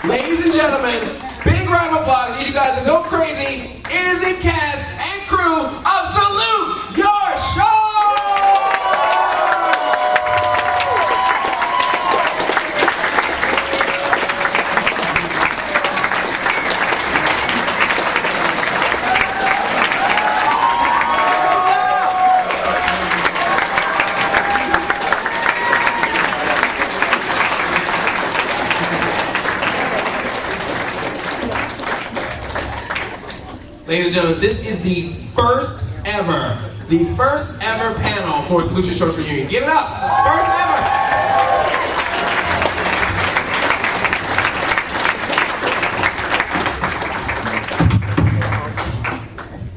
Ladies and gentlemen, big round of applause. I need you guys to go crazy. It is the cast and crew of Salute Your Show! Ladies and gentlemen, this is the first ever panel for Salute Your Shorts Reunion. Give it up! First ever!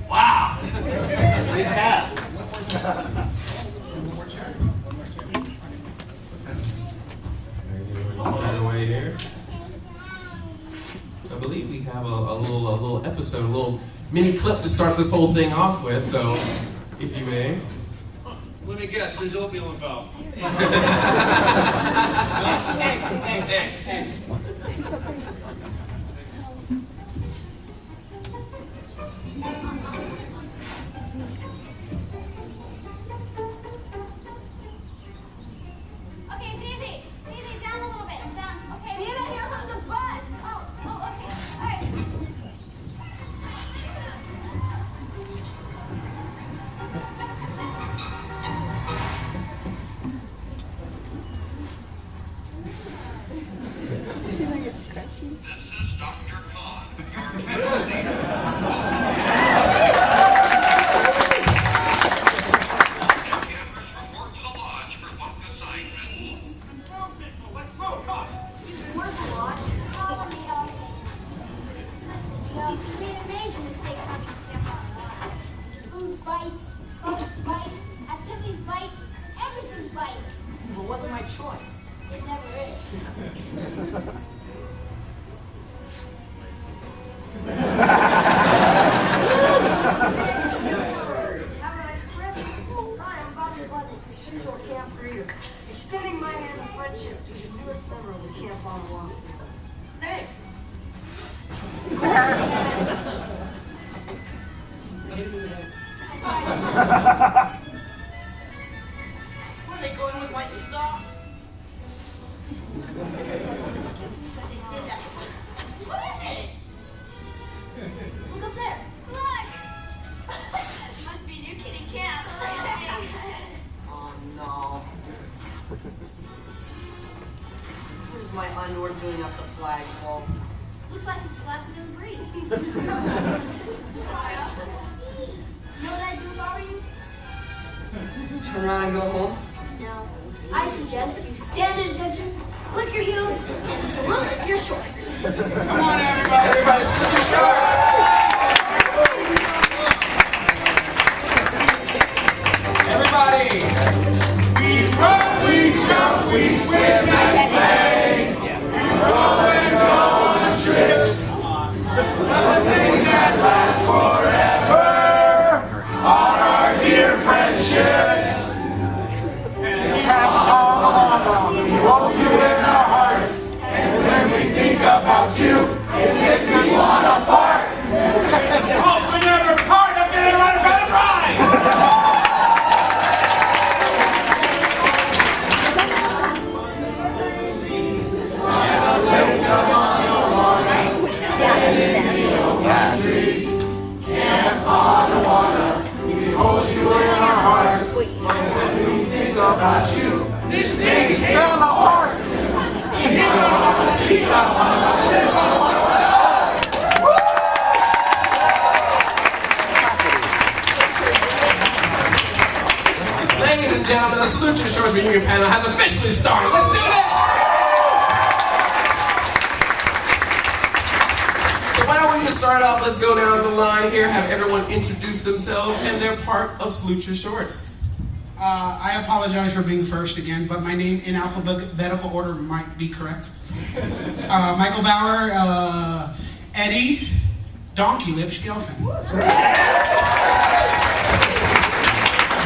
Wow! Big hat. Away here. So I believe we have a little episode, a little mini clip to start this whole thing off with, so if you may. Let me guess, there's oatmeal involved. Eggs. Okay, Zeke, down a little bit. Down. Okay. Nina, here comes a bus. Oh, okay. All right. This is Dr. Khan, your leader. Campers report to the lodge for book assignments. Let's smoke, come on. Where's the lodge? Follow me, Elsie. Listen, you made a major mistake coming to Camp on the lodge. Food bites, boats bite, activities bite, everything bites. Well, wasn't my choice. It never is. Have a nice trip. Hi, I'm Bobby Bunny, usual camp greeter. Extending my hand of friendship to the newest member of the Camp on the Lawn. Thanks. Where are they going with my stuff? What is it? Look up there. Look! Must be new kid in camp. Oh no. What is my underwear doing up the flagpole? Looks like it's flapping in the breeze. You know what I'd do if I were you? Turn around and go home? No. I suggest you stand at attention, click your heels, and salute your shorts. Come on, everybody! Everybody, Salute Your Shorts! Everybody! We run, we jump, we swim and play. We roll and go on trips. Nothing that lasts forever are our dear friendships. We hold you in our hearts, and when we think about you, it makes me wanna fart. Oh, we're never part of getting right about it right! About you, this thing is down the heart. Ladies and gentlemen, the Salute Your Shorts Reunion panel has officially started. Let's do this! So why don't we just start off, let's go down the line here, have everyone introduce themselves and their part of Salute Your Shorts. I apologize for being first again, but my name in alphabetical order might be correct. Michael Bauer, Eddie, DonkeyLips, Gelfin.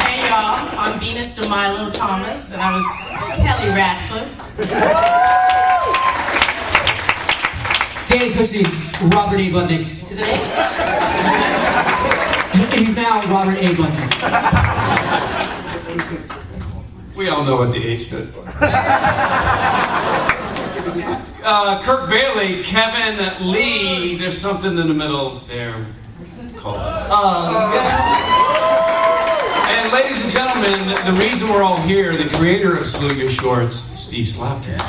Hey y'all, I'm Venus DeMilo Thomas, and I was Telly Ratcliffe. Danny Cooksey, Robert A. Budnick. Is it A? He's now Robert A. Budnick. We all know what the H stood for. Kirk Bailey, Kevin Lee, there's something in the middle there called. And ladies and gentlemen, the reason we're all here, the creator of Salute Your Shorts, Steve Slavkin.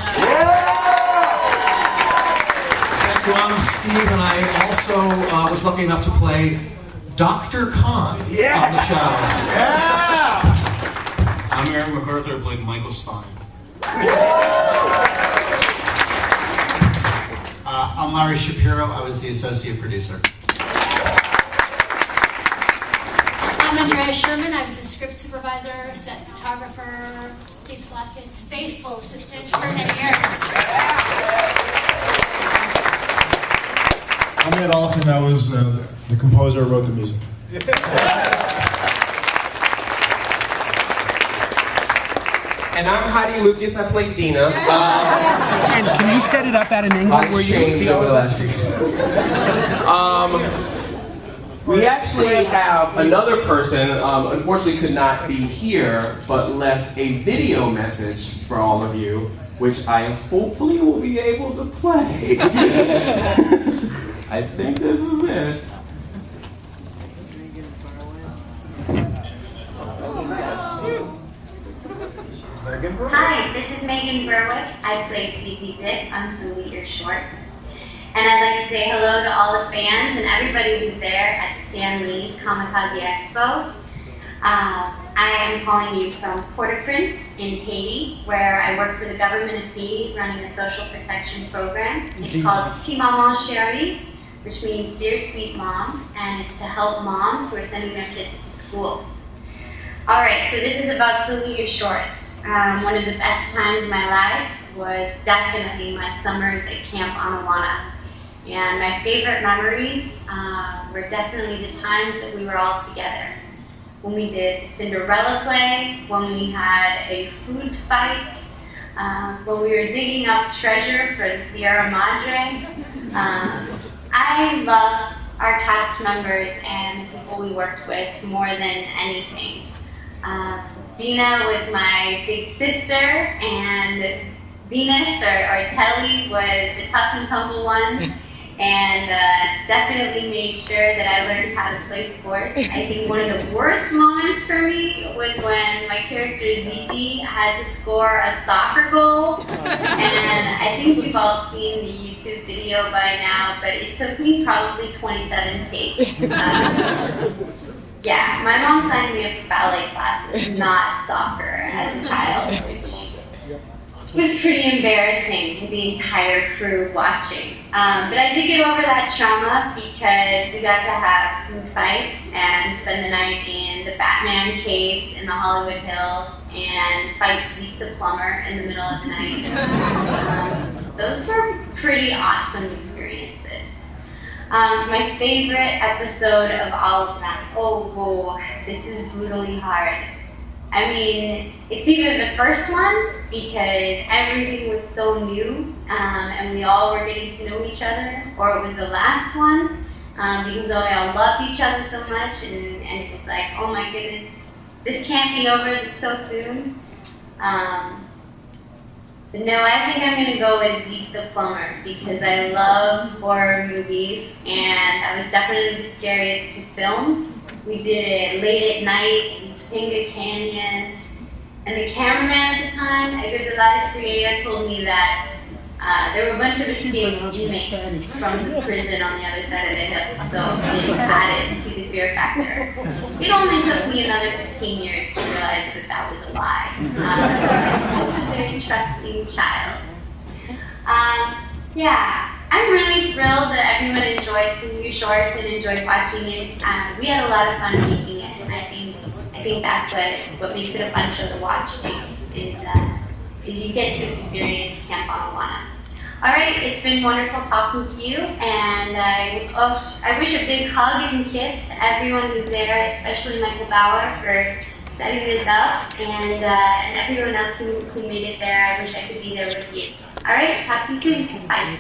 Thank you, I'm Steve, and I also was lucky enough to play Dr. Khan on the show. I'm Aaron MacArthur, I played Michael Stein. I'm Larry Shapiro, I was the associate producer. I'm Andrea Sherman. I was a script supervisor, set photographer, Steve Slavkin's faithful assistant for many years. I'm Ed Alton. I was the composer who wrote the music. And I'm Heidi Lucas. I played Dina. And can you set it up at an angle where you can feel over the last few years. We actually have another person, unfortunately could not be here, but left a video message for all of you, which I hopefully will be able to play. I think this is it. Hi, this is Megan Berwick. I played Zeke on Salute Your Shorts. And I'd like to say hello to all the fans and everybody who's there at Stan Lee's Kamikaze Expo. I am calling you from Port-au-Prince in Haiti, where I work for the government of Haiti running a social protection program. It's called Ti Maman Chérie, which means Dear Sweet Mom, and it's to help moms who are sending their kids to school. Alright, so this is about Salute Your Shorts. One of the best times of my life was definitely my summers at Camp Anawana. And my favorite memories were definitely the times that we were all together. When we did Cinderella play, when we had a food fight, when we were digging up treasure for the Sierra Madre. I love our cast members and the people we worked with more than anything. Dina was my big sister, and Venus, or Telly, was the tough and tumble one, and definitely made sure that I learned how to play sports. I think one of the worst moments for me was when my character Zeke had to score a soccer goal, and I think you've all seen the YouTube video by now, but it took me probably 27 takes. Yeah, my mom signed me up for ballet classes, not soccer, as a child, which was pretty embarrassing for the entire crew watching. But I did get over that trauma because we got to have food fights and spend the night in the Batman caves in the Hollywood Hills and fight Zeke the plumber in the middle of the night. Those were pretty awesome experiences. My favorite episode of all of them, oh, this is brutally hard. I mean, it's either the first one, because everything was so new, and we all were getting to know each other, or it was the last one, because we all loved each other so much, and it was like, oh my goodness, this can't be over so soon. But no, I think I'm going to go with Zeke the Plumber, because I love horror movies, and I was definitely the scariest to film. We did it late at night in Topanga Canyon, and the cameraman at the time, Edgar Delaz Friera, told me that there were a bunch of escaped inmates from the prison on the other side of the hill, so it added to the fear factor. It only took me another 15 years to realize that that was a lie. I was a very trusting child. Yeah. I'm really thrilled that everyone enjoyed Salute Your Shorts and enjoyed watching it. We had a lot of fun making it, and I think that's what makes it a fun show to watch too, is you get to experience Camp Anawana. All right, it's been wonderful talking to you, and I wish a big hug and kiss to everyone who's there, especially Michael Bauer for setting this up, and everyone else who made it there. I wish I could be there with you. All right, talk to you soon. Bye.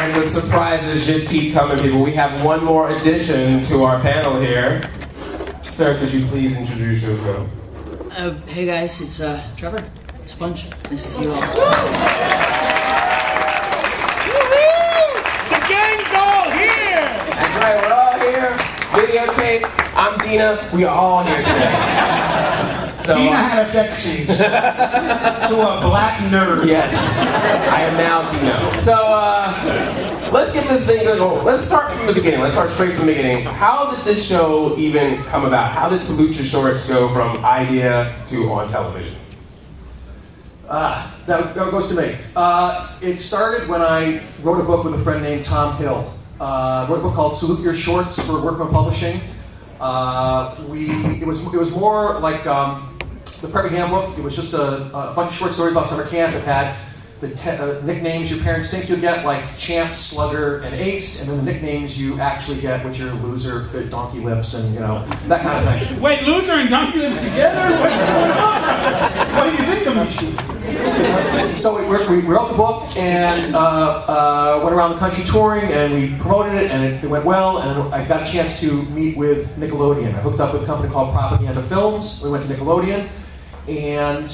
And the surprises just keep coming, people. We have one more addition to our panel here. Sir, could you please introduce yourself? Hey guys, it's Trevor. Sponge. Nice to see you all. The gang's all here! That's right, we're all here. Videotape. I'm Dina. We are all here today. So, Dina had a sex change to a black nerd. Yes, I am now Dino. So let's get this thing going. Let's start from the beginning. Let's start straight from the beginning. How did this show even come about? How did Salute Your Shorts go from idea to on television? That goes to me. It started when I wrote a book with a friend named Tom Hill. Wrote a book called Salute Your Shorts for Workman Publishing. It was more like the Preppy Handbook. It was just a bunch of short stories about summer camp. It had the nicknames your parents think you'll get, like Champ, Slugger, and Ace, and then the nicknames you actually get, which are Loser, Fit, DonkeyLips, and that kind of thing. Wait, Loser and DonkeyLips together? What's going on? What do you think of me shooting? So we wrote the book and went around the country touring, and we promoted it, and it went well, and I got a chance to meet with Nickelodeon. I hooked up with a company called Propaganda Films. We went to Nickelodeon, and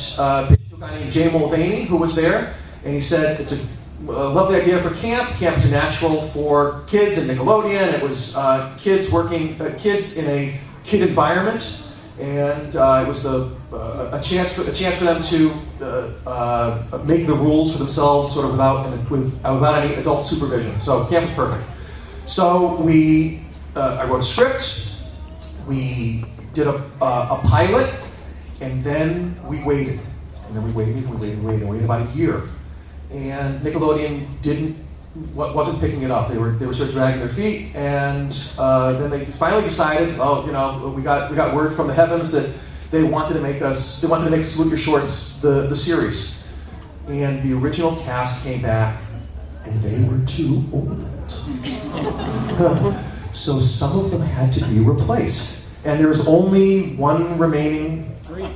pitched to a guy named Jay Mulvaney, who was there, and he said, it's a lovely idea for camp. Camp is a natural for kids in Nickelodeon. It was kids in a kid environment, and it was a chance for them to make the rules for themselves, sort of without any adult supervision. So camp was perfect. So I wrote a script. We did a pilot, and then we waited, and then we waited about a year. And Nickelodeon wasn't picking it up. They were sort of dragging their feet, and then they finally decided, we got word from the heavens that they wanted to make Salute Your Shorts the series. And the original cast came back, and they were too old. So some of them had to be replaced. And there's only one remaining. 3.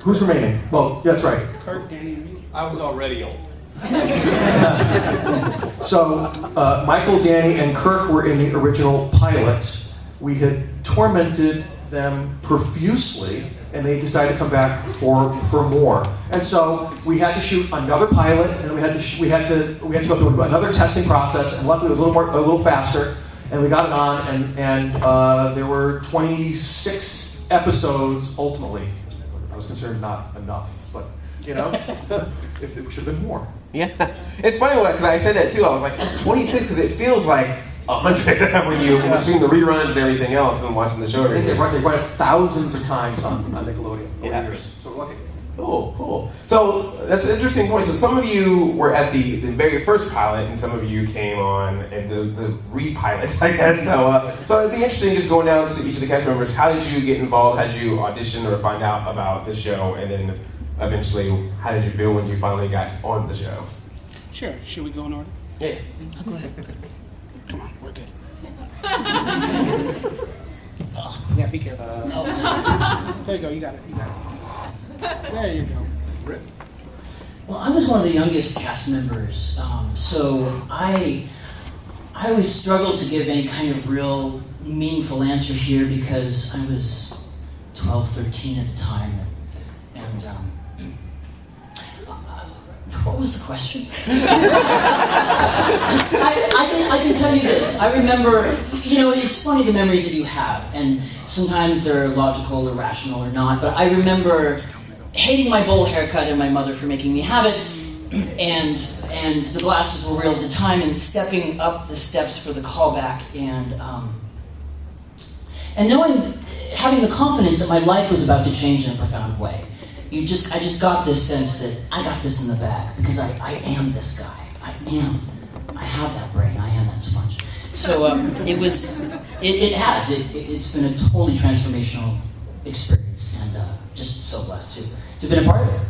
Who's remaining? Well, that's right. Kurt, Danny, and me. I was already old. So Michael, Danny, and Kirk were in the original pilot. We had tormented them profusely, and they decided to come back for more. And so we had to shoot another pilot, and we had to go through another testing process. And luckily, it was a little faster, and we got it on. And there were 26 episodes ultimately. I was concerned not enough, but if it should have been more. Yeah, it's funny because I said that too. I was like, it's 26 because it feels like 100 when you're watching the reruns and everything else and watching the show. I think they run it thousands of times on Nickelodeon over years. So we're lucky. Cool. So that's an interesting point. So some of you were at the very first pilot, and some of you came on and the re-pilots, I guess. So it'd be interesting just going down to each of the cast members. How did you get involved? How did you audition or find out about the show? And then eventually, how did you feel when you finally got on the show? Sure. Should we go in order? Yeah. Go ahead. Come on, we're good. Yeah, be careful. There you go. You got it. There you go. Well, I was one of the youngest cast members, so I always struggled to give any kind of real meaningful answer here because I was 12, 13 at the time, and what was the question? I can tell you this. I remember, it's funny the memories that you have, and sometimes they're logical or rational or not, but I remember hating my bowl haircut and my mother for making me have it, and the glasses were real at the time, and stepping up the steps for the callback, and having the confidence that my life was about to change in a profound way. I just got this sense that I got this in the bag because I am this guy. I have that brain. I am that sponge. So it's been a totally transformational experience, and just so blessed to have been a part of it.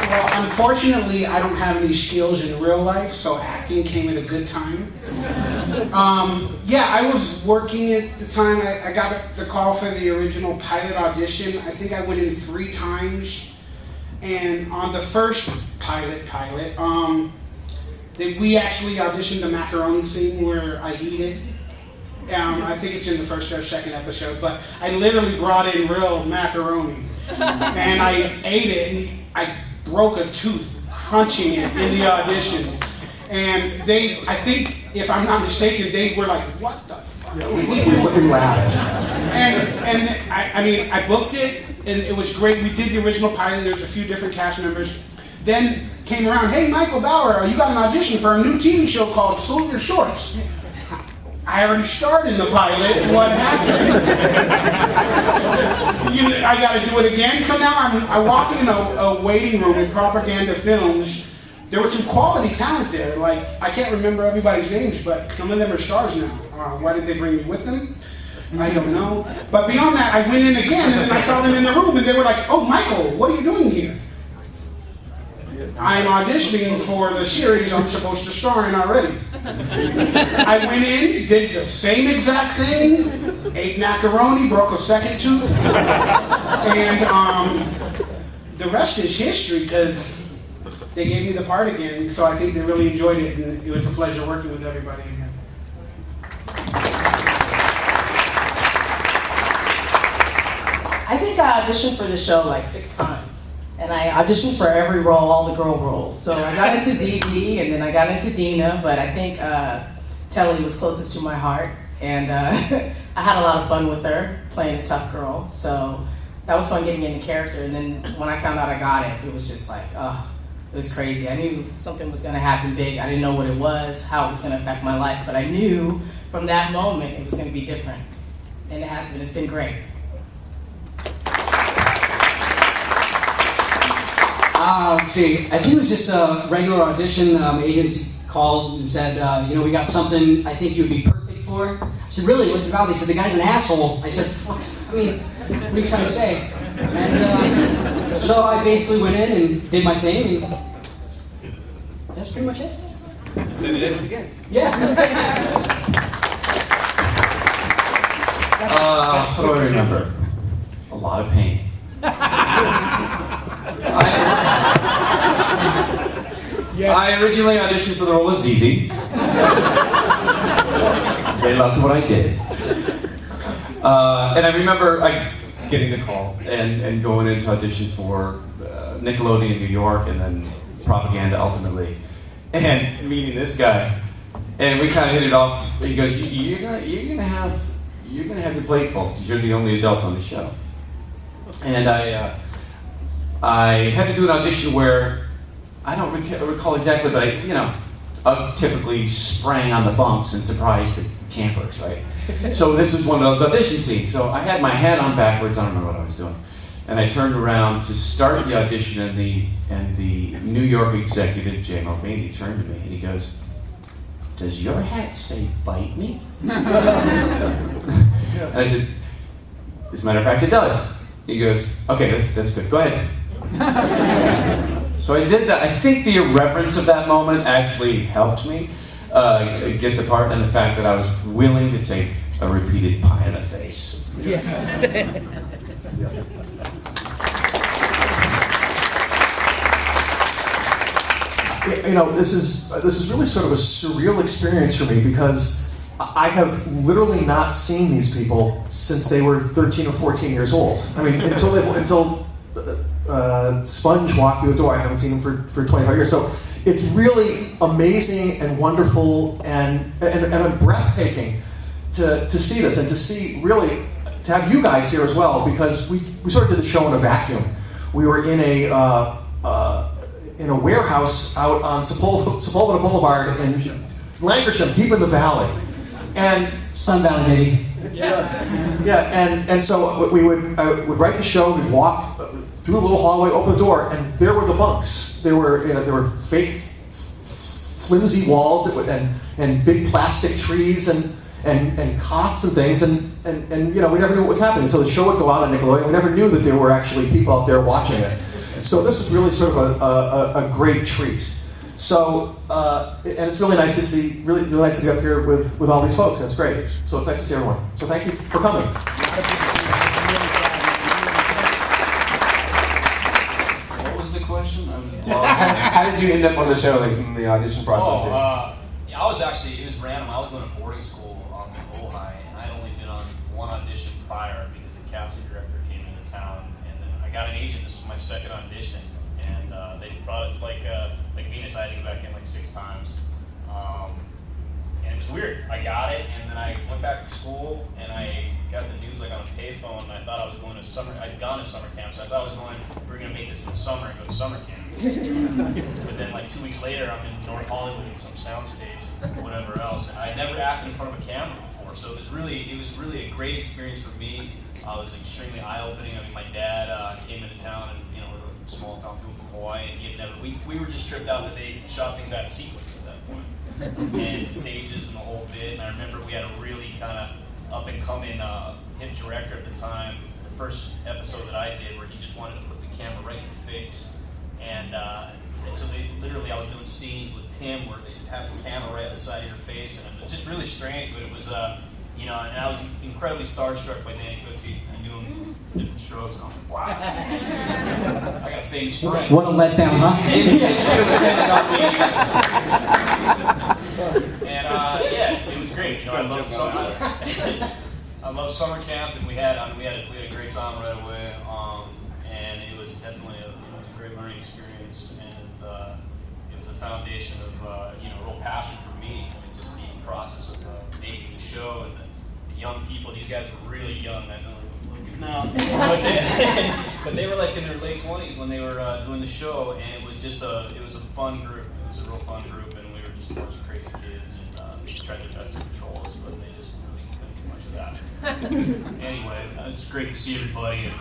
Well, unfortunately, I don't have any skills in real life, so acting came at a good time. I was working at the time. I got the call for the original pilot audition. I think I went in 3 times. And on the first pilot, we actually auditioned the macaroni scene where I eat it. I think it's in the first or second episode, but I literally brought in real macaroni. And I ate it, and I broke a tooth crunching it in the audition. And I think, if I'm not mistaken, they were like, what the fuck? And I booked it, and it was great. We did the original pilot. There was a few different cast members. Then came around, hey, Michael Bauer, you got an audition for a new TV show called Salute Your Shorts. I already starred in the pilot. What happened? I got to do it again. So now I walk in a waiting room in Propaganda Films. There was some quality talent there. Like, I can't remember everybody's names, but some of them are stars now. Why did they bring me with them? I don't know. But beyond that, I went in again, and then I saw them in the room, and they were like, oh, Michael, what are you doing here? I'm auditioning for the series I'm supposed to star in already. I went in, did the same exact thing, ate macaroni, broke a second tooth, and the rest is history, because they gave me the part again, so I think they really enjoyed it, and it was a pleasure working with everybody again. I think I auditioned for the show like 6 times. And I auditioned for every role, all the girl roles. So I got into Zeke, and then I got into Dina, but I think Telly was closest to my heart. And I had a lot of fun with her, playing a tough girl. So that was fun getting into character. And then when I found out I got it, it was just like, it was crazy. I knew something was gonna happen big. I didn't know what it was, how it was gonna affect my life, but I knew from that moment it was gonna be different. And it has been, it's been great. See, I think it was just a regular audition. Agents called and said, we got something I think you would be perfect for. I said, really, what's it about? They said, the guy's an asshole. I said, what are you trying to say? And so I basically went in and did my thing, and that's pretty much it. Then you did it again. Yeah. What do I remember? A lot of pain. I originally auditioned for the role of Zeke. They loved what I did. And I remember getting the call and going into audition for Nickelodeon in New York, and then Propaganda ultimately, and meeting this guy. And we kind of hit it off. He goes, you're gonna have your plate full because you're the only adult on the show. And I had to do an audition where I don't recall exactly, but I typically sprang on the bunks and surprised the campers, right? So this was one of those audition scenes. So I had my hat on backwards. I don't remember what I was doing, and I turned around to start the audition, and the New York executive, Jay Mulvaney, turned to me and he goes, "Does your hat say bite me?" And I said, "As a matter of fact, it does." He goes, "Okay, that's good. Go ahead." So I did that. I think the irreverence of that moment actually helped me get the part, and the fact that I was willing to take a repeated pie in the face. Yeah. This is really sort of a surreal experience for me, because I have literally not seen these people since they were 13 or 14 years old. I mean, until Sponge walked through the door, I haven't seen him for 25 years. So it's really amazing and wonderful and breathtaking to see this, and to see, really, to have you guys here as well, because we sort of did the show in a vacuum. We were in a warehouse out on Sepulveda Boulevard in Lancashire, deep in the valley. And Sun Valley, baby. Yeah, and so we would write the show. We'd walk through a little hallway, open the door, and there were the bunks. There were fake, flimsy walls and big plastic trees and cots and things, and we never knew what was happening. So the show would go out on Nickelodeon. We never knew that there were actually people out there watching it. So this was really sort of a great treat. So and it's really nice to see, really nice to be up here with all these folks. That's great. So it's nice to see everyone. So thank you for coming. What was question? How did you end up on the show, like from the audition process? Yeah, I was actually, it was random. I was going to boarding school in Ojai, and I'd only been on one audition prior because the casting director came into town, and then I got an agent. This was my second audition, and they brought it like Venus. I had to go back in like 6 times, and it was weird. I got it, and then I went back to school, and I got the news like on a payphone, and I thought I was going to summer. I'd gone to summer camp, so I thought we were going to make this in the summer and go to summer camp. But then like 2 weeks later, I'm in North Hollywood in some soundstage, whatever else, and I'd never acted in front of a camera before, so it was really a great experience for me. It was extremely eye-opening. I mean, my dad came into town, and we're a small town people from Hawaii, and he had never. We were just tripped out that they shot things out of sequence at that point, and stages and the whole bit. And I remember we had a really kind of up and coming hit director at the time. The first episode that I did, where he just wanted to put the camera right in your face. And so I was doing scenes with Tim where they have the camera right at the side of your face, and it was just really strange, but it was, and I was incredibly starstruck by Danny Cooksey. I knew him from different strokes, and I was like, wow, I got a famous friend. What a letdown, huh? And yeah, it was great. I loved summer. I loved summer camp, and we had a great time right away, and it was definitely a great learning experience, and it was a foundation of real passion for me. I mean, just the process of making the show and the young people. These guys were really young. I know but they were like in their late 20s when they were doing the show, and it was a fun group. It was a real fun group, and we were just a bunch of crazy kids, and they tried their best to control us, but they just really couldn't do much of that. Anyway, it's great to see everybody, and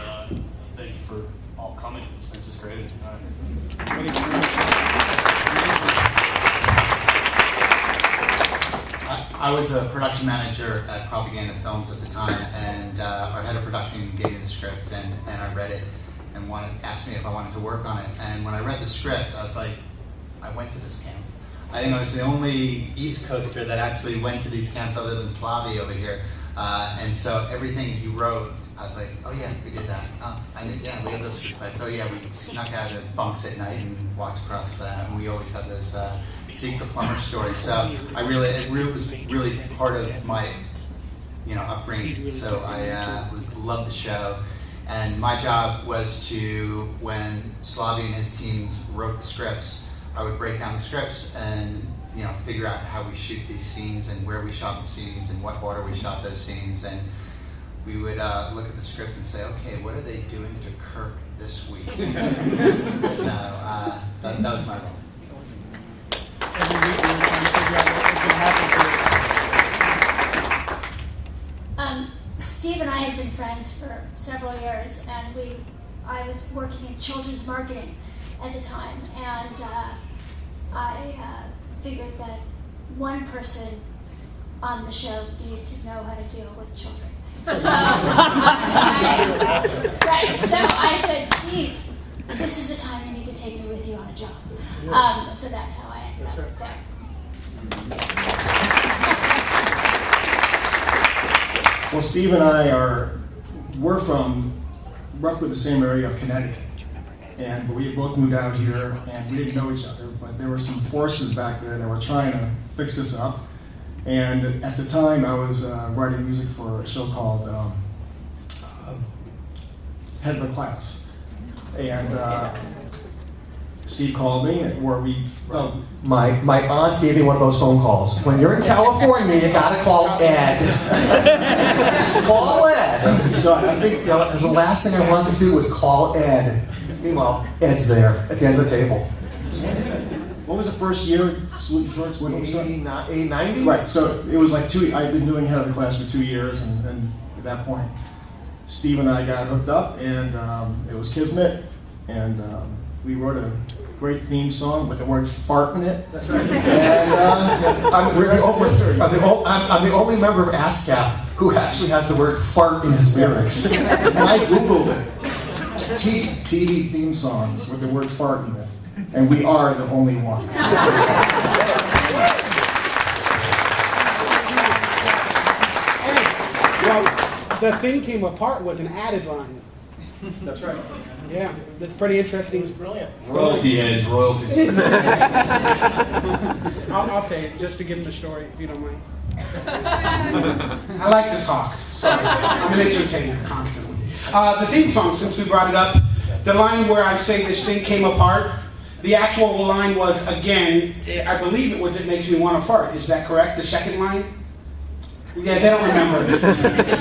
thank you for all coming. This is great. I was a production manager at Propaganda Films at the time, and our head of production gave me the script, and I read it and asked me if I wanted to work on it. And when I read the script, I was like, I went to this camp. I think I was the only East Coaster that actually went to these camps other than Slavi over here. And so everything he wrote, I was like, oh yeah, we did that. We had those street fights. Oh yeah, we snuck out of bunks at night and walked across, and we always had those Zeke the plumber stories. So it was really part of my, upbringing. So I loved the show, and my job was to, when Slavi and his team wrote the scripts, I would break down the scripts and figure out how we shoot these scenes and where we shot the scenes and what order we shot those scenes. And we would look at the script and say, okay, what are they doing to Kirk this week? So that was my role. Steve and I had been friends for several years, and I was working in children's marketing at the time, and I figured that one person on the show needed to know how to deal with children. So I said, Steve, this is the time you need to take me with you on a job. So that's how I ended up there. Well, Steve and I we're from roughly the same area of Connecticut, and we had both moved out here, and we didn't know each other, but there were some forces back there that were trying to fix this up. And at the time, I was writing music for a show called Head of the Class, and Steve called me, where we. My aunt gave me one of those phone calls. When you're in California, you gotta call Ed. Call Ed. So I think the last thing I wanted to do was call Ed. Meanwhile, Ed's there at the end of the table. What was the first year? Salute Shorts? 90? Right. So it was like I'd been doing Head of the Class for 2 years, and at that point, Steve and I got hooked up, and it was Kismet, and we wrote a great theme song with the word fart in it. That's right. And I'm the only member of ASCAP who actually has the word fart in his lyrics. And I Googled it. TV theme songs with the word fart in it. And we are the only one. Well, the thing came apart was an added line. That's right. Yeah, that's pretty interesting. It's brilliant. Royalty heads, royalty. I'll say it just to give him the story, if you don't mind. I like to talk. Sorry, I'm an entertainer constantly. The theme song, since we brought it up, the line where I say this thing came apart, the actual line was, again, I believe it was "It makes me want to fart." Is that correct? The second line? Yeah, they don't remember.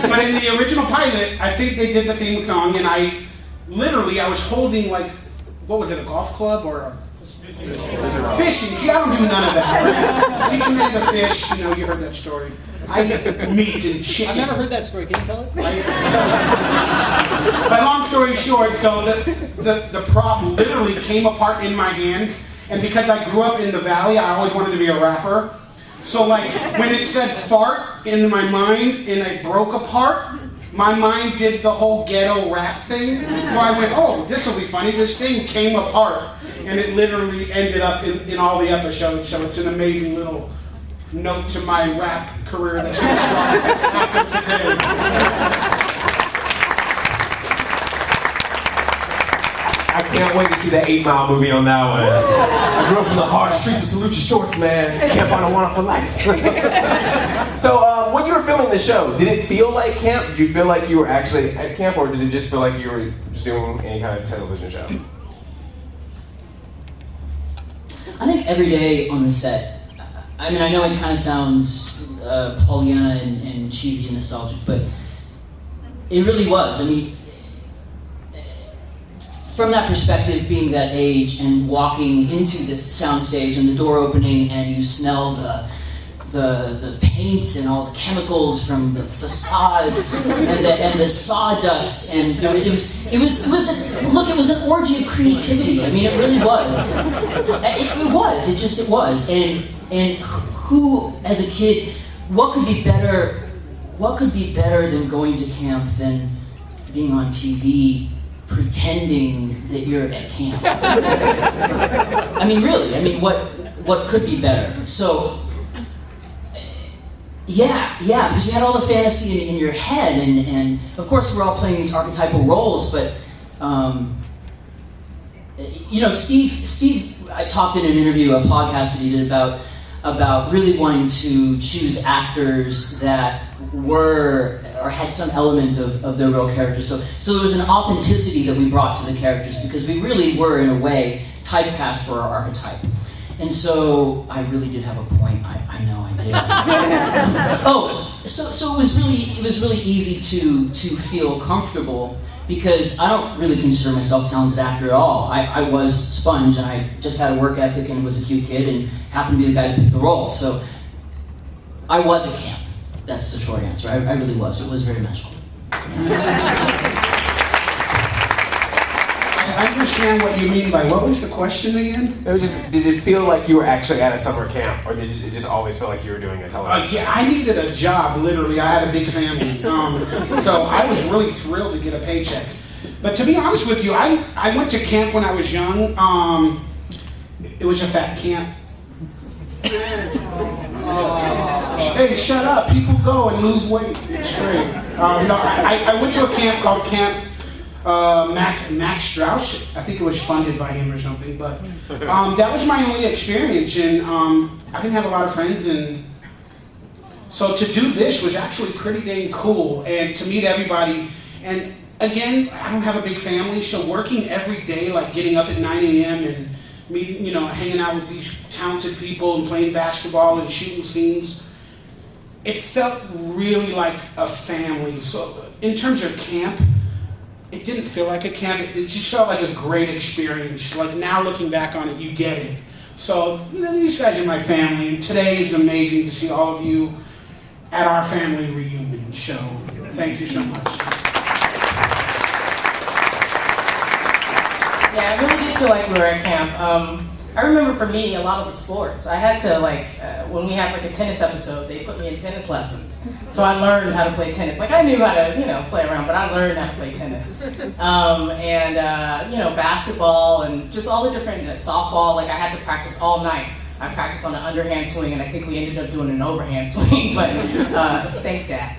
But in the original pilot, I think they did the theme song, and I was holding, like, what was it, a golf club or a fishing? See, I don't do none of that. Right? Teach a man to fish. You know, you heard that story. I get meat and chicken. I've never heard that story. Can you tell it? But long story short, so the prop literally came apart in my hands, and because I grew up in the Valley, I always wanted to be a rapper. So like when it said fart in my mind and I broke apart, my mind did the whole ghetto rap thing. So I went, oh, this will be funny. This thing came apart, and it literally ended up in all the episodes. So it's an amazing little note to my rap career that's going to start after today. I can't wait to see the 8 Mile movie on that one. I grew up in the hard streets of Salute Your Shorts, man. Camp on a One for life. So, when you were filming the show, did it feel like camp? Did you feel like you were actually at camp, or did it just feel like you were just doing any kind of television show? I think every day on the set, I mean, I know it kind of sounds Pollyanna and cheesy and nostalgic, but it really was. I mean, from that perspective, being that age and walking into this soundstage and the door opening and you smell the paint and all the chemicals from the facades and the sawdust, and it was an orgy of creativity. I mean, it really was. It was. And who, as a kid, what could be better than going to camp than being on TV pretending that you're at camp? I mean, really. I mean, what could be better? So, yeah, because you had all the fantasy in your head, and of course we're all playing these archetypal roles, but you know, Steve, I talked in an interview, a podcast that he did about really wanting to choose actors that were or had some element of their real characters. So there was an authenticity that we brought to the characters because we really were, in a way, typecast for our archetype. And so I really did have a point. I know I did. So it was really easy to feel comfortable because I don't really consider myself a talented actor at all. I was sponge, and I just had a work ethic and was a cute kid and happened to be the guy that picked the role. So I was at camp. That's the short answer. I really was. It was very magical. I understand what you mean by, what was the question again? It was just, did it feel like you were actually at a summer camp, or did it just always feel like you were doing a television? Yeah, I needed a job, literally. I had a big family. So I was really thrilled to get a paycheck. But to be honest with you, I went to camp when I was young. It was a fat camp. Hey, shut up. People go and lose weight. It's great. No, I went to a camp called Camp Max Strauss. I think it was funded by him or something. But that was my only experience. And I didn't have a lot of friends. And so to do this was actually pretty dang cool. And to meet everybody. And again, I don't have a big family. So working every day, like getting up at 9 a.m. and meeting, hanging out with these talented people and playing basketball and shooting scenes, it felt really like a family. So in terms of camp, it didn't feel like a camp. It just felt like a great experience. Like now looking back on it, you get it. So, these guys are my family, and today is amazing to see all of you at our family reunion. So thank you so much. Yeah, I really did feel like we were at camp. I remember for me, a lot of the sports. I had to, when we had a tennis episode, they put me in tennis lessons. So I learned how to play tennis. I knew how to, play around, but I learned how to play tennis. Basketball and just all the different softball. I had to practice all night. I practiced on an underhand swing, and I think we ended up doing an overhand swing, but thanks, Dad.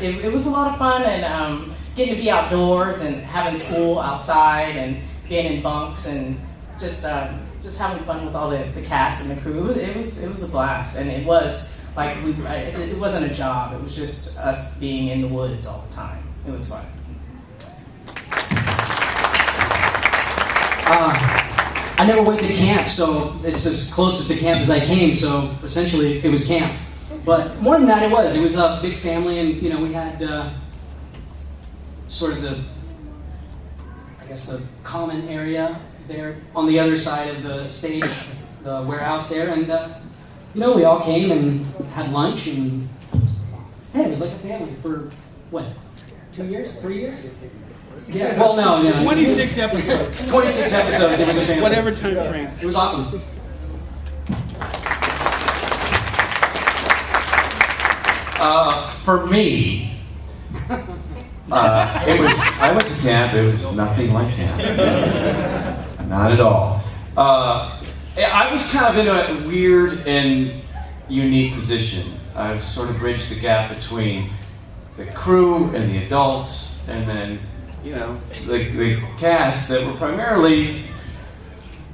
It was a lot of fun, and getting to be outdoors and having school outside and being in bunks and just having fun with all the cast and the crew. It was a blast, and it was like it wasn't a job. It was just us being in the woods all the time. It was fun. I never went to camp, so it's as close to camp as I came. So essentially, it was camp. But more than that, it was a big family, and we had sort of the common area there on the other side of the stage, the warehouse there, and we all came and had lunch, and hey, it was like a family for what, 2 years, 3 years? Yeah. Well, no. 26 episodes. 26 episodes. It was a family. Whatever time frame. It was awesome. For me, I went to camp. It was nothing like camp. Not at all. I was kind of in a weird and unique position. I sort of bridged the gap between the crew and the adults, and then, the cast that were primarily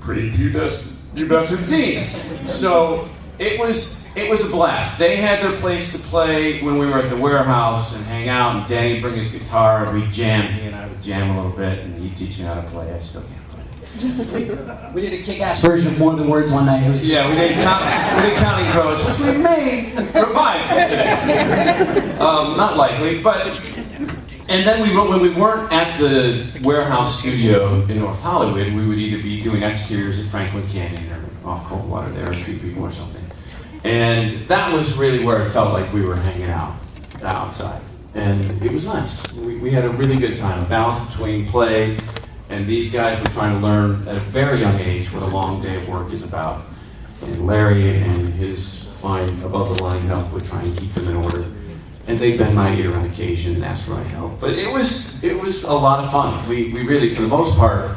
pretty pubescent teens. So it was a blast. They had their place to play when we were at the warehouse and hang out, and Danny would bring his guitar and we'd jam. He and I would jam a little bit, and he'd teach me how to play. I still can't play. We did a kick-ass version of More Than Words one night. Yeah, we did Counting Crows, which we may revive today. Not likely, but... And then when we weren't at the warehouse studio in North Hollywood, we would either be doing exteriors at Franklin Canyon or off Coldwater there, or Street People or something. And that was really where it felt like we were hanging out outside. And it was nice. We had a really good time, a balance between play, and these guys were trying to learn at a very young age what a long day of work is about. And Larry and his fine above-the-line help with trying to keep them in order. And they'd bend my ear on occasion and ask for my help. But it was a lot of fun. We really, for the most part,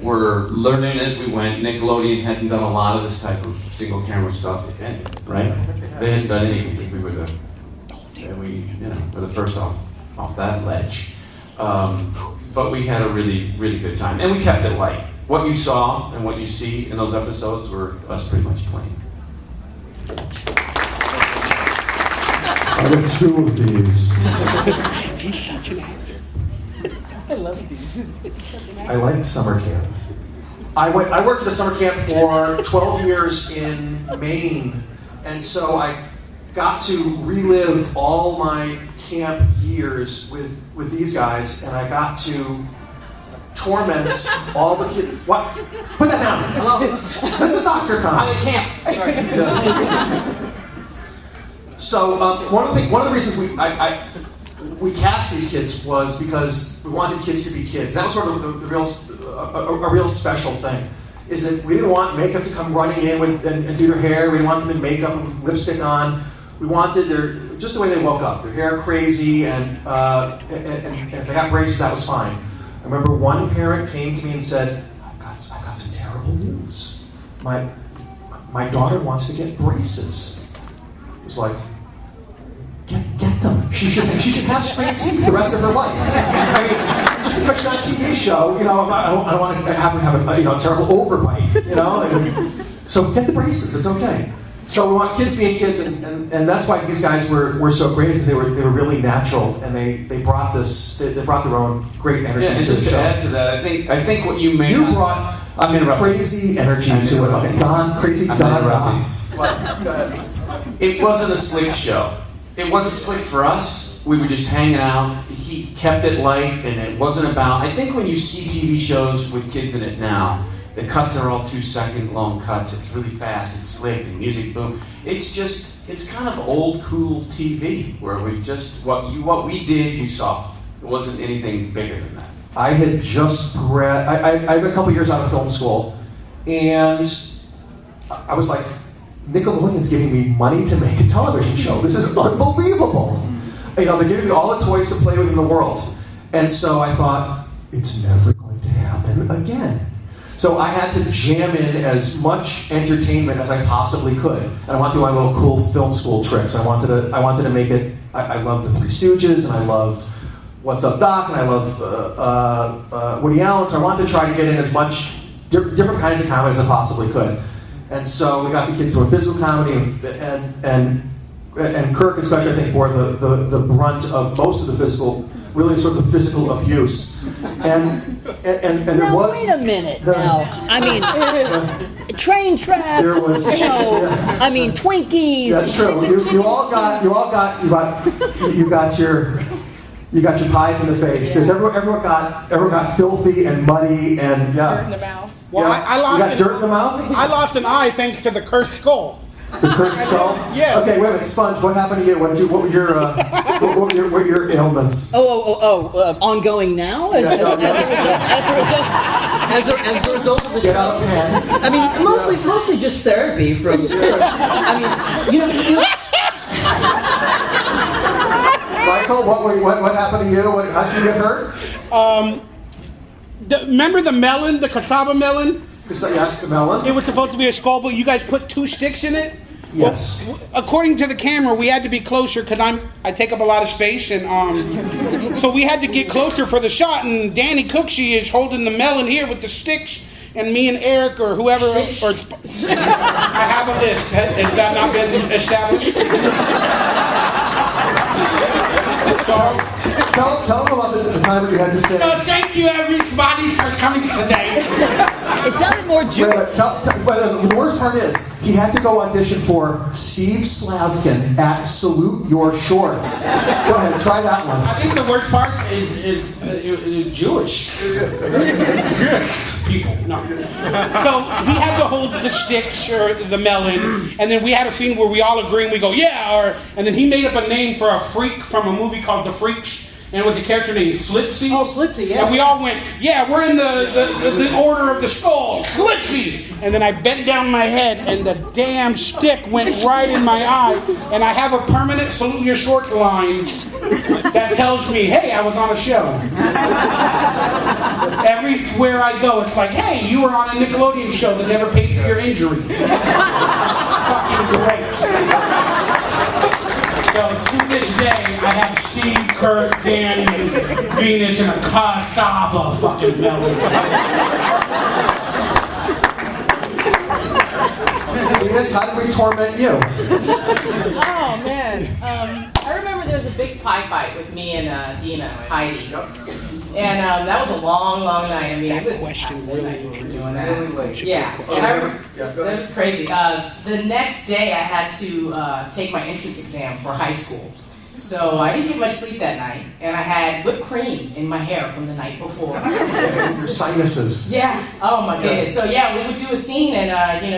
were learning as we went. Nickelodeon hadn't done a lot of this type of single camera stuff, right? They hadn't done anything. We were the first off that ledge. But we had a really, really good time. And we kept it light. What you saw and what you see in those episodes were us pretty much playing. I got two of these. He's such an actor. I love these. I liked summer camp. I worked at a summer camp for 12 years in Maine, and so I got to relive all my camp years with these guys, and I got to torment all the kids. What? Put that down. Hello. This is Dr. Khan. I'm at camp. Sorry. Yeah. So one of the reasons we cast these kids was because we wanted kids to be kids. That was sort of a real special thing. Is that we didn't want makeup to come running in and do their hair. We didn't want them in makeup and lipstick on. We wanted just the way they woke up. Their hair crazy, and if they got braces, that was fine. I remember one parent came to me and said, "I've got some terrible news. My daughter wants to get braces." It was like, get them. She should have straight teeth the rest of her life. I mean, just because she's on a TV show, I don't want to have her have a terrible overbite, So get the braces. It's okay. So we want kids being kids, and that's why these guys were so great, because they were really natural, and they brought their own great energy to the show. And just to add to that, I think what you may brought crazy energy to it, like crazy Don Knotts. Go ahead. It wasn't a slick show. It wasn't slick for us. We were just hanging out. He kept it light, and it wasn't about... I think when you see TV shows with kids in it now, the cuts are all 2-second long cuts. It's really fast. It's slick. The music boom. It's kind of old cool TV where we just what we did, you saw. It wasn't anything bigger than that. I had just I've been a couple years out of film school, and I was like, Nickelodeon's giving me money to make a television show. This is unbelievable. They're giving me all the toys to play with in the world. And so I thought, it's never going to happen again. So I had to jam in as much entertainment as I possibly could. And I wanted to do my little cool film school tricks. I wanted to make it, I loved the Three Stooges, and I loved What's Up Doc, and I love Woody Allen, so I wanted to try to get in as much different kinds of comedy as I possibly could. And so we got the kids to a physical comedy, and Kirk especially, I think, bore the brunt of most of the physical, really sort of the physical abuse. And there Now, was... wait a minute now. I mean, train tracks, There was- I mean, Twinkies. That's true. You got your pies in the face. Because everyone got filthy and muddy and Dirt in the mouth. Well, I lost you got dirt in the mouth? I lost an eye thanks to the cursed skull. The cursed skull? Yeah. Okay, wait a minute, Sponge. What happened to you? What were your ailments? Ongoing now? As a result of the Get show? out of pen. I mean, mostly just therapy from. I mean, Michael, what happened to you? How did you get hurt? Remember the melon, the cassava melon? Yes, the melon. It was supposed to be a skull, but you guys put 2 sticks in it? Yes. Well, according to the camera, we had to be closer because I take up a lot of space, and so we had to get closer for the shot. And Danny Cooksey is holding the melon here with the sticks, and me and Eric or whoever. I have a list. Has that not been established? So, tell them about the time when you had to say. So thank you everybody for coming today. It sounded more Jewish. But the worst part is, he had to go audition for Steve Slavkin at Salute Your Shorts. Go ahead, try that one. I think the worst part is Jewish. Jewish people. No. So he had to hold the sticks or the melon, and then we had a scene where we all agree and we go, yeah, and then he made up a name for a freak from a movie called The Freaks. And with the character named Slitsy. Oh, Slitsy, yeah. And we all went, yeah, we're in the order of the skull, Slitsy. And then I bent down my head, and the damn stick went right in my eye. And I have a permanent Salute Your Shorts line that tells me, hey, I was on a show. Everywhere I go, it's like, hey, you were on a Nickelodeon show that never paid for your injury. Fucking great. So to this day, I have Steve, Kurt, Danny, and Venus in a cassava fucking melon. Venus, how did we torment you? Oh man, I remember there was a big pie fight with me and Dina, Heidi, and that was a long night. I mean, it was past midnight when we were doing that. Yeah, and I remember, it was crazy. The next day, I had to take my entrance exam for high school. So I didn't get much sleep that night, and I had whipped cream in my hair from the night before. Your sinuses. Yeah. Oh my goodness. So yeah, we would do a scene, and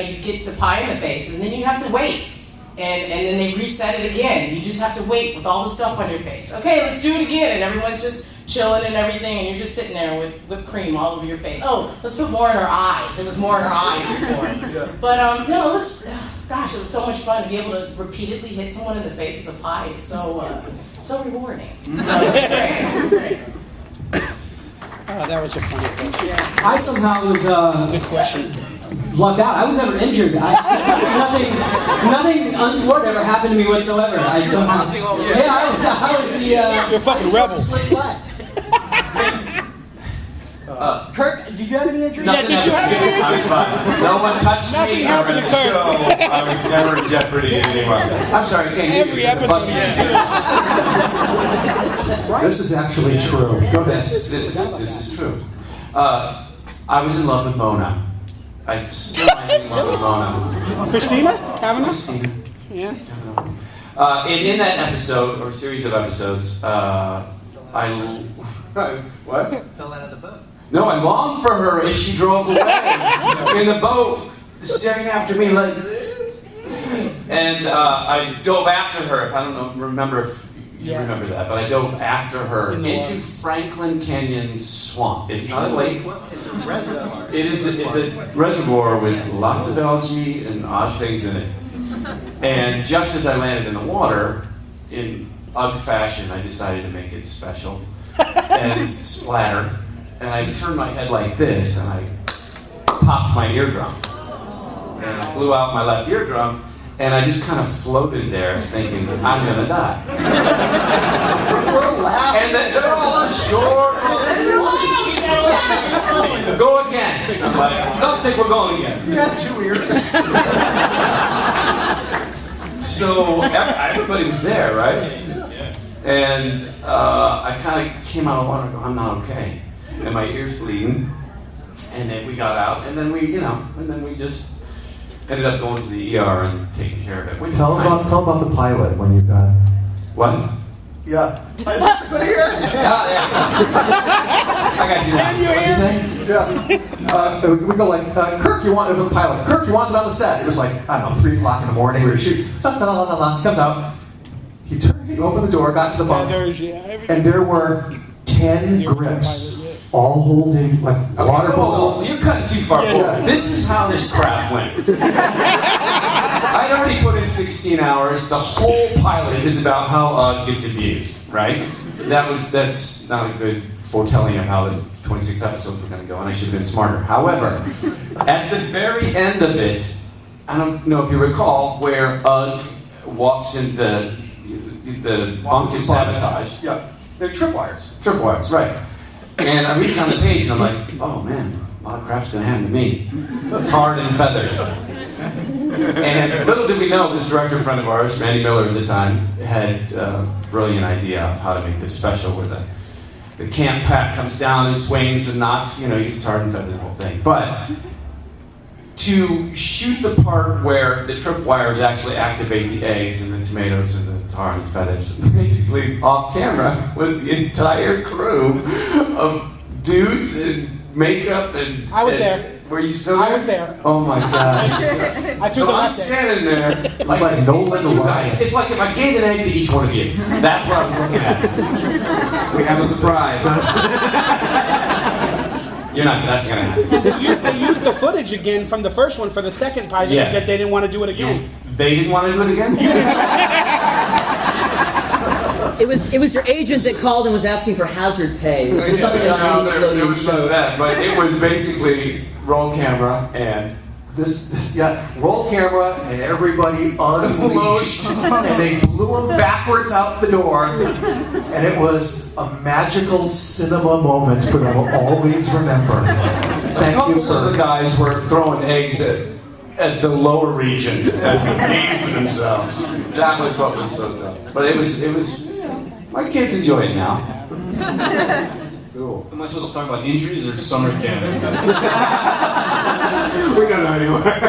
you get the pie in the face, and then you have to wait, and then they reset it again. You just have to wait with all the stuff on your face. Okay, let's do it again, and everyone's just chilling and everything, and you're just sitting there with whipped cream all over your face. Oh, let's put more in our eyes. It was more in our eyes before. But it was. Gosh, it was so much fun to be able to repeatedly hit someone in the face with a pie. It's so rewarding. So it's great. Oh, that was a funny question. I somehow was good question. Lucked out. I was never injured. Nothing untoward ever happened to me whatsoever. I somehow, I was the you're a fucking rebel. Slick black. Kirk, did you have any injuries? Nothing did you have any injuries? I was fine. No one touched Nothing me or happened in to the Kirk. show. I was never in jeopardy anymore. I'm sorry, I can't hear Every you. There's a bunch of you. This is actually true. Go ahead. This is true. I was in love with Mona. I still am in love with Mona. Christina? Kavanaugh? Christina. Yeah. In that episode, or series of episodes, what? Fell out of the boat. No, I longed for her as she drove away in the boat, staring after me like. And I dove after her. I don't remember if you remember that, but I dove after her into Franklin Canyon Swamp. It's not a lake. It's a reservoir. It's a reservoir with lots of algae and odd things in it. And just as I landed in the water, in Ugg fashion, I decided to make it special and splatter. And I turned my head like this, and I popped my eardrum. And I blew out my left eardrum, and I just kind of floated there thinking, I'm gonna die. And they're all think we're going again. You had 2 ears. So everybody was there, right? And I kind of came out of water and go, I'm not okay. And my ear's bleeding. And then we got out, and then we just ended up going to the ER and taking care of it. Tell them about the pilot when you got. What? Yeah. Is this good here? Yeah. I got you now. What'd you say? Yeah. We go like, Kirk, you want, it was the pilot. Kirk, you want it on the set. It was like, I don't know, 3 o'clock in the morning. We were shooting. He comes out. He opened the door, got to the bunk, and there were 10 grips. All holding like water balloons. You're cutting too far forward. This is how this crap went. I'd already put in 16 hours. The whole pilot is about how Ugg gets abused, right? That's not a good foretelling of how the 26 episodes were going to go, and I should have been smarter. However, at the very end of it, I don't know if you recall, where Ugg walks into the bunk to sabotage. Yeah, they're tripwires. Tripwires, right. And I'm reading on the page, and I'm like, oh man, a lot of crap's gonna happen to me. Tarred and feathered. And little did we know, this director friend of ours, Randy Miller at the time, had a brilliant idea of how to make this special, where the camp pack comes down and swings and knocks, he's tarred and feathered, the whole thing. But to shoot the part where the tripwires actually activate the eggs and the tomatoes and the tar and feathers, basically off camera was the entire crew of dudes and makeup and... I was there. Were you still there? I was there. Oh my gosh. So I'm standing there like you guys. It's like if I gave an egg to each one of you. That's what I was looking at. We have a surprise. You're not, that's gonna happen. They used the footage again from the first one for the second pilot because they didn't want to do it again. They didn't want to do it again? It was your agent that called and was asking for hazard pay. Which is something there was some of that, but it was basically roll camera and roll camera and everybody unleashed, and they blew them backwards out the door, and it was a magical cinema moment for them to always remember. Thank you. A couple of the guys were throwing eggs at the lower region as the game for themselves. That was what was so tough. But it was. My kids enjoy it now. Cool. Am I supposed to talk about injuries or summer camp? We're going anywhere.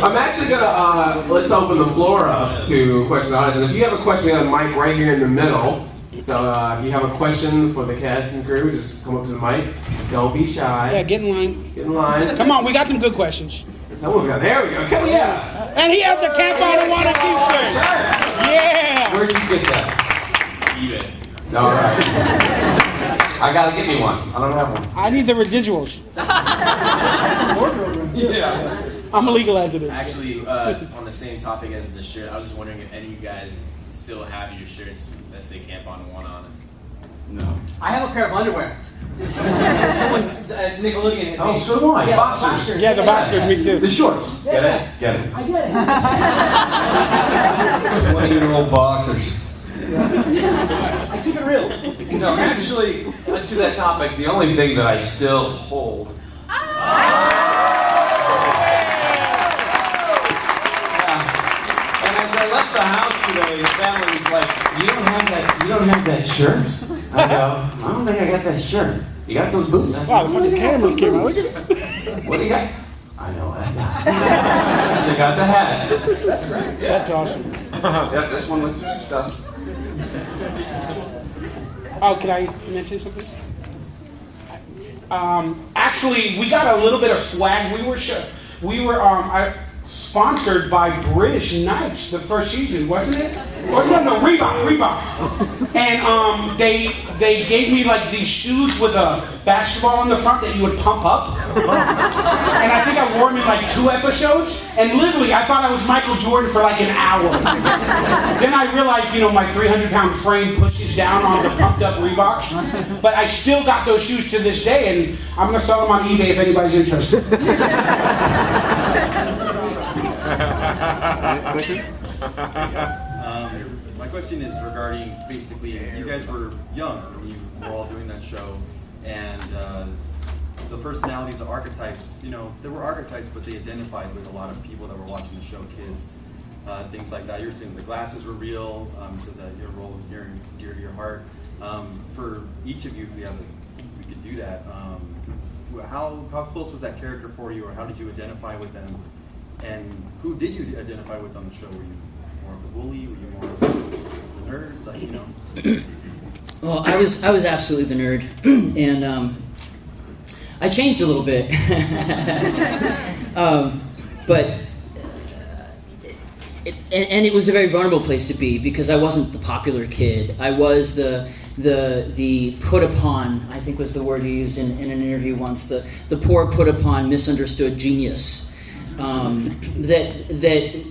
I'm actually gonna let's open the floor up to questions and answers. And if you have a question, we have a mic right here in the middle. So if you have a question for the cast and crew, just come up to the mic. Don't be shy. Yeah, get in line. Get in line. Come on, we got some good questions. Someone's got. There we go. Come yeah. And he has the Camp on Water t-shirt. Yeah. Where'd you get that? eBay. All right. I gotta get me one. I don't have one. I need the residuals. Yeah. I'm gonna legalize it. Actually, on the same topic as the shirt, I was just wondering if any of you guys still have your shirts that say Camp on One on it. No. I have a pair of underwear. Someone, Nickelodeon. Oh, so do I. Yeah, boxers. Yeah, the boxers, me too. The shorts. Yeah. Get it. I get it. 20-year-old boxers. I keep it real. No, actually, to that topic, the only thing that I still hold. And as I left the house today, the family was like, "You don't have that shirt?" I go, "I don't think I got that shirt. You got those boots?" I said, Wow, the fucking cameras came out. Look at it. What do you got? I know that. Still got the hat. That's great. That's awesome. Yeah, this one went through some stuff. Oh, can I mention something? Actually, we got a little bit of swag. We were sponsored by British Knights the first season, wasn't it? Or no, Reebok. And they gave me like these shoes with a basketball on the front that you would pump up. And I think I wore them in like 2 episodes. And literally, I thought I was Michael Jordan for like an hour. Then I realized, my 300-pound frame pushes down on the pumped up Reeboks. But I still got those shoes to this day, and I'm gonna sell them on eBay if anybody's interested. My question is regarding basically, you guys were young when you were all doing that show, and the personalities, the archetypes, there were archetypes, but they identified with a lot of people that were watching the show, kids, things like that. You were saying the glasses were real, so that your role was dear to your heart. For each of you, if we could do that. How close was that character for you, or how did you identify with them? And who did you identify with on the show? Were you more of the bully? Were you more of the nerd? Well, I was absolutely the nerd, and I changed a little bit, but it was a very vulnerable place to be because I wasn't the popular kid. I was the put upon, I think was the word you used in an interview once, the poor put upon misunderstood genius. That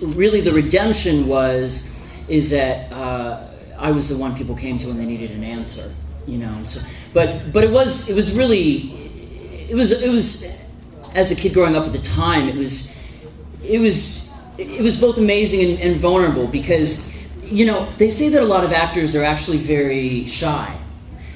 really the redemption is that I was the one people came to when they needed an answer, So, but it was as a kid growing up at the time, it was both amazing and vulnerable because, they say that a lot of actors are actually very shy.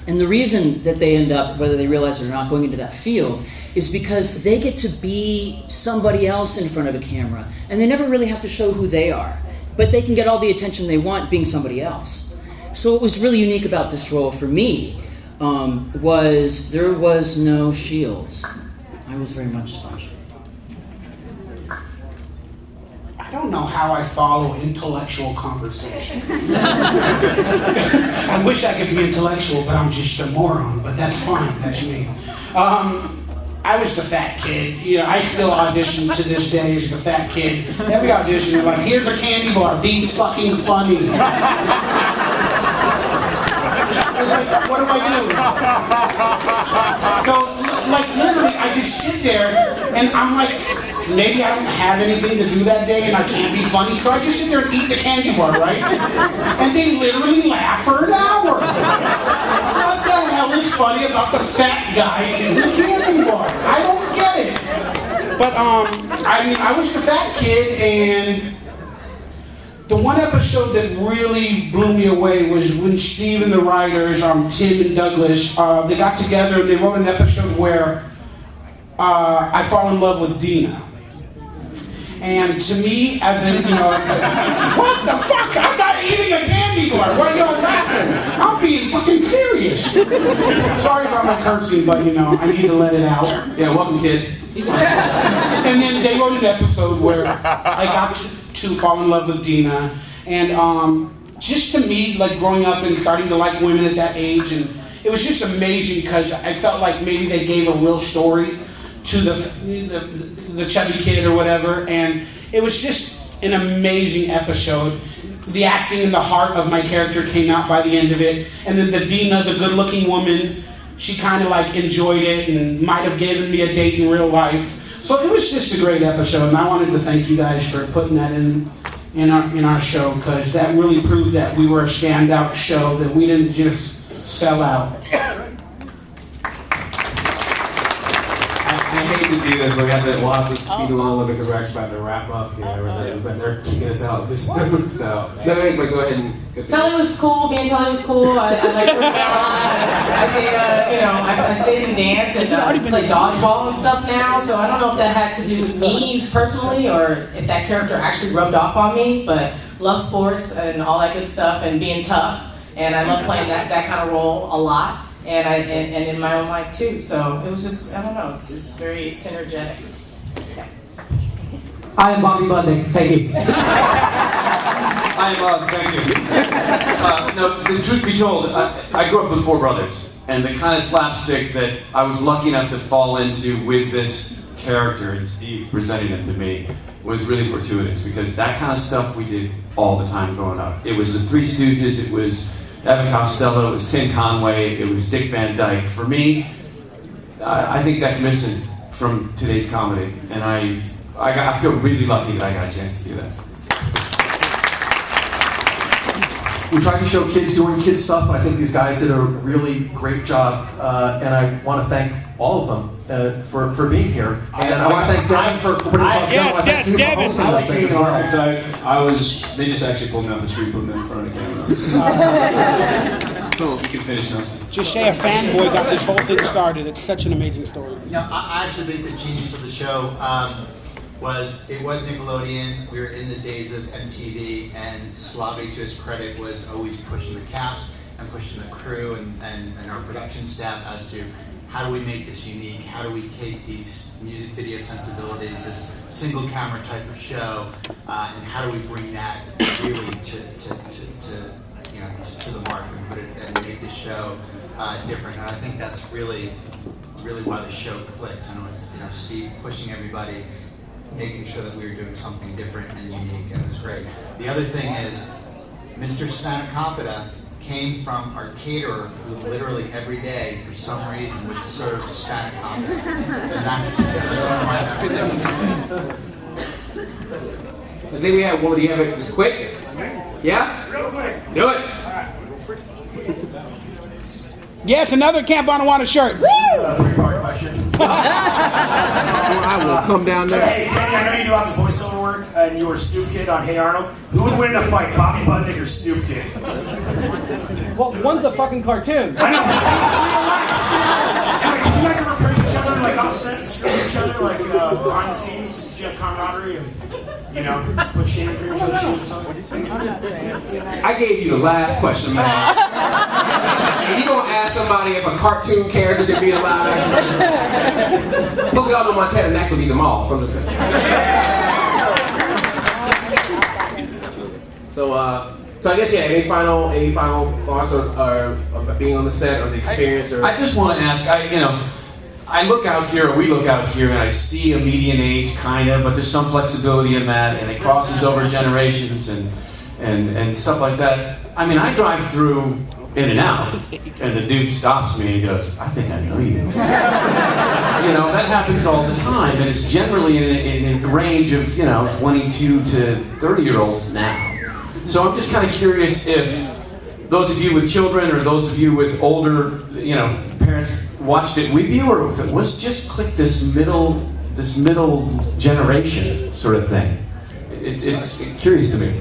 And the reason that they end up, whether they realize it or not, going into that field is because they get to be somebody else in front of a camera. And they never really have to show who they are. But they can get all the attention they want being somebody else. So what was really unique about this role for me was there was no shields. I was very much sponge. I don't know how I follow intellectual conversation. I wish I could be intellectual, but I'm just a moron, but that's fine, that's me. I was the fat kid. I still audition to this day as the fat kid. Every audition, they're like, here's a candy bar, be fucking funny. It's like, what do I do? So, literally, I just sit there, and I'm like, maybe I don't have anything to do that day and I can't be funny, so I just sit there and eat the candy bar, right? And they literally laugh for an hour. What the hell is funny about the fat guy eating the candy bar? I don't get it. But, I was the fat kid, and the one episode that really blew me away was when Steve and the writers, Tim and Douglas, they got together and they wrote an episode where I fall in love with Dina. And to me, as a, what the fuck? I'm not eating a candy bar. Why are y'all laughing? I'm being fucking serious. Sorry about my cursing, but I need to let it out. Yeah, welcome, kids. And then they wrote an episode where I got to fall in love with Dina. And just to me, growing up and starting to like women at that age, and it was just amazing because I felt like maybe they gave a real story to the chubby kid or whatever, and it was just an amazing episode. The acting and the heart of my character came out by the end of it, and then the Dina, the good-looking woman, she kind of enjoyed it and might have given me a date in real life. So it was just a great episode, and I wanted to thank you guys for putting that in our show, because that really proved that we were a standout show, that we didn't just sell out. I hate to do this, but we'll have to speed along a little bit because we're actually about to wrap up here. But they're kicking us out this soon. So no, but go ahead and. Telly was cool. Me and Telly was cool. I like working out a lot. I stayed in dance and play dodgeball and stuff now. So I don't know if that had to do with me personally or if that character actually rubbed off on me. But love sports and all that good stuff and being tough. And I love playing that kind of role a lot. And in my own life too. So it was just, I don't know, it's very synergetic. Yeah. I am Bobby Bundy. Thank you. Thank you. No, the truth be told, I grew up with 4 brothers, and the kind of slapstick that I was lucky enough to fall into with this character and Steve presenting it to me was really fortuitous, because that kind of stuff we did all the time growing up. It was the Three Stooges, it was Evan Costello, it was Tim Conway, it was Dick Van Dyke. For me, I think that's missing from today's comedy, and I feel really lucky that I got a chance to do that. We tried to show kids doing kid stuff, and I think these guys did a really great job, and I want to thank all of them for being here. And I want to thank Devon for putting us on film. I thank you for hosting this thing as well. They just actually pulled me off the street, put me in front of the camera. You can finish those. Just say a fanboy got this whole thing started. It's such an amazing story. I actually think the genius of the show was Nickelodeon. We were in the days of MTV, and Slavi, to his credit, was always pushing the cast and pushing the crew and our production staff as to how do we make this unique? How do we take these music video sensibilities, this single camera type of show, and how do we bring that really to the mark and put it and make this show different? And I think that's really why the show clicks. And it was Steve pushing everybody, making sure that we were doing something different and unique, and it was great. The other thing is, Mr. Spanakopita came from our caterer who literally every day, for some reason, would serve Spanakopita. And that's one of my favorites. I think we have one. Do you have it just quick? Yeah? Real quick. Do it. Yes, another Camp Onawana shirt. This is a three-part question. I will come down there. Hey, Danny, I know you do lots of voiceover work, and you were Snoop Kid on Hey Arnold. Who would win in a fight, Bobby Budnick or Snoop Kid? Well, one's a fucking cartoon. I know. Anyway, did you guys ever prank each other, like on set and screw each other, like behind the scenes? Did you have camaraderie and, put shame in each other's shoes or something? I gave you the last question, man. You gonna ask somebody if a cartoon character could be alive? Look, y'all know Montana next will be them all. So I guess any final thoughts or being on the set or the experience? I just want to ask. I look out here, or we look out here, and I see a median age, kind of, but there's some flexibility in that, and it crosses over generations and stuff like that. I mean, I drive through In-N-Out, and the dude stops me and he goes, "I think I know you." That happens all the time, and it's generally in a range of 22 to 30-year-olds now. So I'm just kind of curious if those of you with children or those of you with older, parents watched it with you, or if it was just click this middle generation sort of thing. It's curious to me.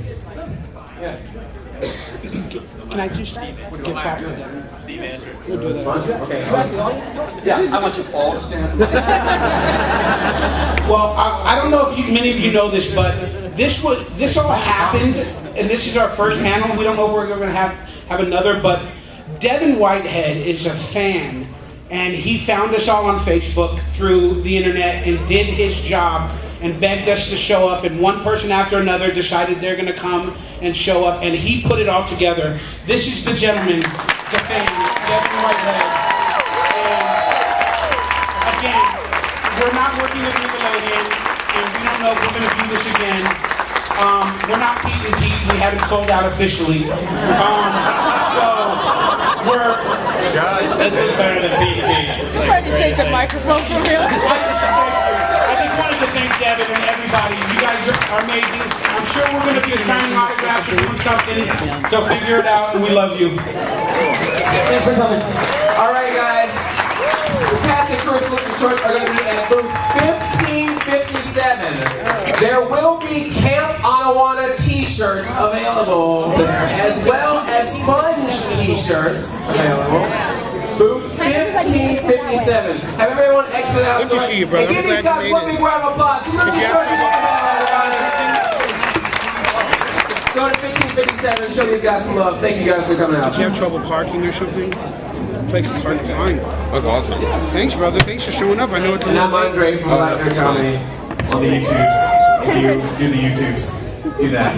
Yeah. Can I just get back to that? We'll do that. Okay. Yeah, I want you all to stand. Well, I don't know if many of you know this, but this all happened, and this is our first panel. We don't know if we're going to have another, but Devon Whitehead is a fan, and he found us all on Facebook through the internet and did his job and begged us to show up, and one person after another decided they're going to come and show up, and he put it all together. This is the gentleman, the fan, Devon Whitehead. And again, we're not working with Nickelodeon, and we don't know if we're going to do this again. We're not Pete and Pete. We haven't sold out officially. So we're. This is better than Pete and Pete. He's trying to take the microphone from him. I just wanted to thank Devon and everybody. You guys are amazing. I'm sure we're going to be signing autographs or doing something. So figure it out, and we love you. Thanks for coming. All right, guys. The cast and crew of Salute Your Shorts are going to be at booth 1557. There will be Camp Onawana t-shirts available there, as well as sponge t-shirts available. Booth 1557. Have everyone exit out. Good to see you, brother. And give these guys one big round of applause. Salute Your Shorts and everybody. Go to 1557 and show these guys some love. Thank you guys for coming out. Did you have trouble parking or something? The place is hard to find. That was awesome. Thanks, brother. Thanks for showing up. I know it's a And I'm little late. Andre from Black Bear Comedy on the YouTubes. If you do the YouTubes, do that.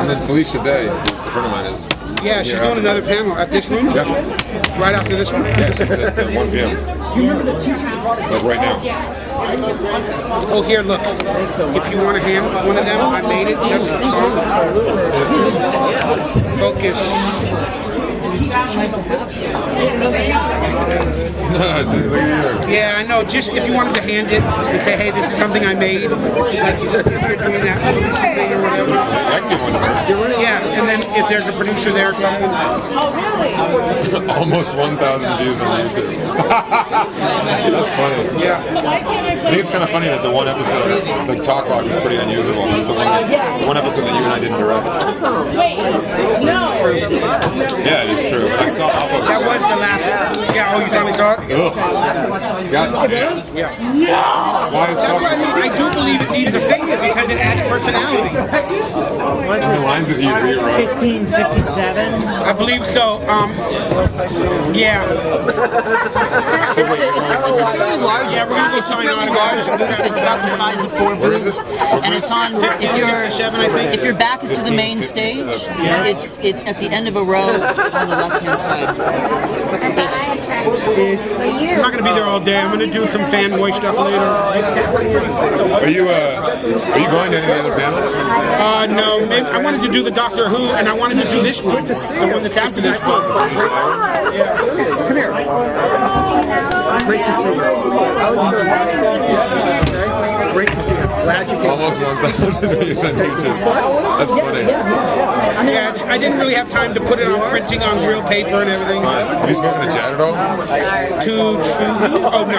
And then Felicia Day, a friend of mine, is. Yeah, she's doing another panel at this room? Yep. Right after this one? Yeah, she's at 1 p.m. Do you remember the teacher that brought it? Like right now. Oh, here, look. If you want to hand one of them, I made it just for song. Focus. Yeah, I know. Just if you wanted to hand it and say, hey, this is something I made, like if you're doing that thing or whatever. Yeah, and then if there's a producer there or something. Oh, really? Almost 1,000 views on YouTube. That's funny. Yeah. I think it's kind of funny that the one episode, like Talk Log, is pretty unusable. That's the one episode that you and I didn't direct. Wait, no. Yeah, it is true. I saw Alpha. That was the last. Yeah, oh, you finally saw it? Ugh. God damn. Yeah. No! Why is That's Talk what I mean. I do believe it needs a figure because it adds personality. How many lines did you rewrite? 1557. I believe so. Yeah. It's a fairly large. Yeah, we're gonna go sign autographs. It's about the size of 4 booths, and it's on. If your back is to the main stage, it's at the end of a row on the left-hand side. I'm not gonna be there all day. I'm gonna do some fanboy stuff later. Are you going to any other panels? No. Maybe I wanted to do the Doctor Who, and I wanted to do this one. The one that's after this one. Come here. Great to see you. It's great to see you. Glad you came. Almost 1,000 views on YouTube. That's funny. Yeah, I didn't really have time to put it on printing on real paper and everything. Have you spoken to Chad at all? Oh, no.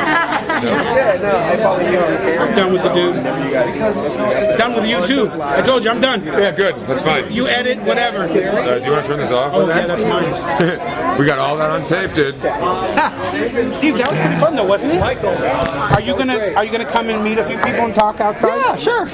I'm done with the dude. Done with you too. I told you, I'm done. Yeah, good. That's fine. You edit, whatever. Do you want to turn this off? Oh, yeah, that's mine. We got all that on tape, dude. Steve, that was pretty fun though, wasn't it? Are you gonna come and meet a few people and talk outside? Yeah, sure.